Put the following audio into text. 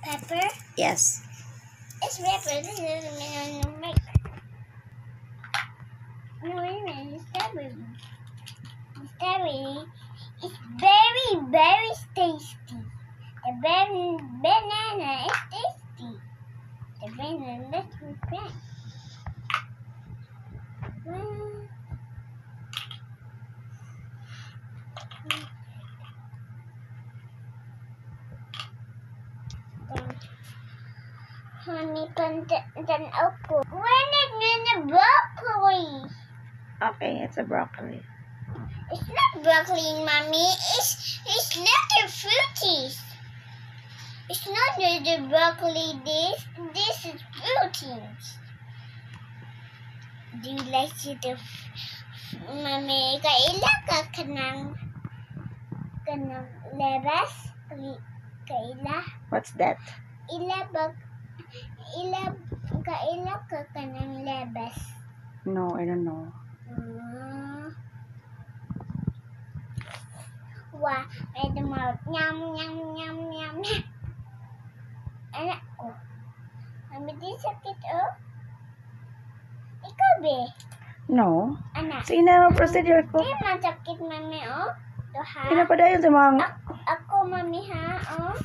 Pepper? Yes. It's pepper. This doesn't mean I don't make. No, wait a minute. It's strawberry. The strawberry is very, very tasty. The banana is tasty. The banana, let's be friends. Honey, pandan ako. When is the broccoli? Okay, it's a broccoli. It's not broccoli, Mommy. It's little fruities. It's not the broccoli. This is fruities. Do you like it? Mommy, kaila ka ng lebas? Kaila? What's that? Kaila ka ng lebas? No, I don't know. Wah, may dumawat. Nyam, nyam, nyam, nyam. Anak ko. Mami, di sakit, oh? Ikaw, be? No. Anak. Sige na, procedure ko. Di masakit, Mami, oh? Doha. Pinapadayon sa mga... Ako, Mami, ha, oh?